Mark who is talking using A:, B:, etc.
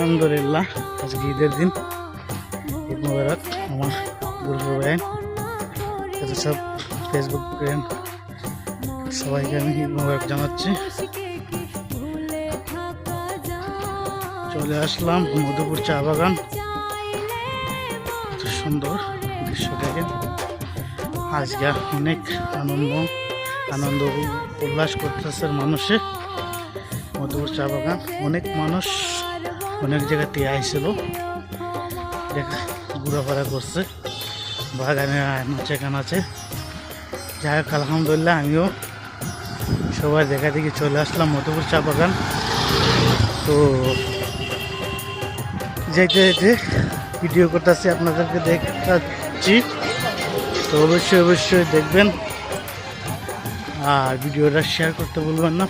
A: আলহামদুলিল্লাহ আজকে ঈদের দিন। ঈদ মোবারক আমার গুরু ভাই, এত সব ফেসবুক ফ্রেন্ড সবাইকে আমি ঈদ মোবারক জানাচ্ছি। চলে আসলাম মধুপুর চা বাগান, এত সুন্দর দৃশ্যটাকে। আজকে অনেক আনন্দ উল্লাস করতেছে মানুষে। মধুপুর চা বাগান অনেক মানুষ অনেক জায়গা থেকে আইছিল, ঘোরাফেরা করছে, বাগানে নাচে গান আছে। যাই হোক আলহামদুলিল্লাহ আমিও সবাই দেখা দেখি চলে আসলাম মধুপুর চা বাগান। তো যেতে যেতে ভিডিও করতেছি, আপনাদেরকে দেখাচ্ছি। তো অবশ্যই দেখবেন আর ভিডিওটা শেয়ার করতে ভুলবেন না।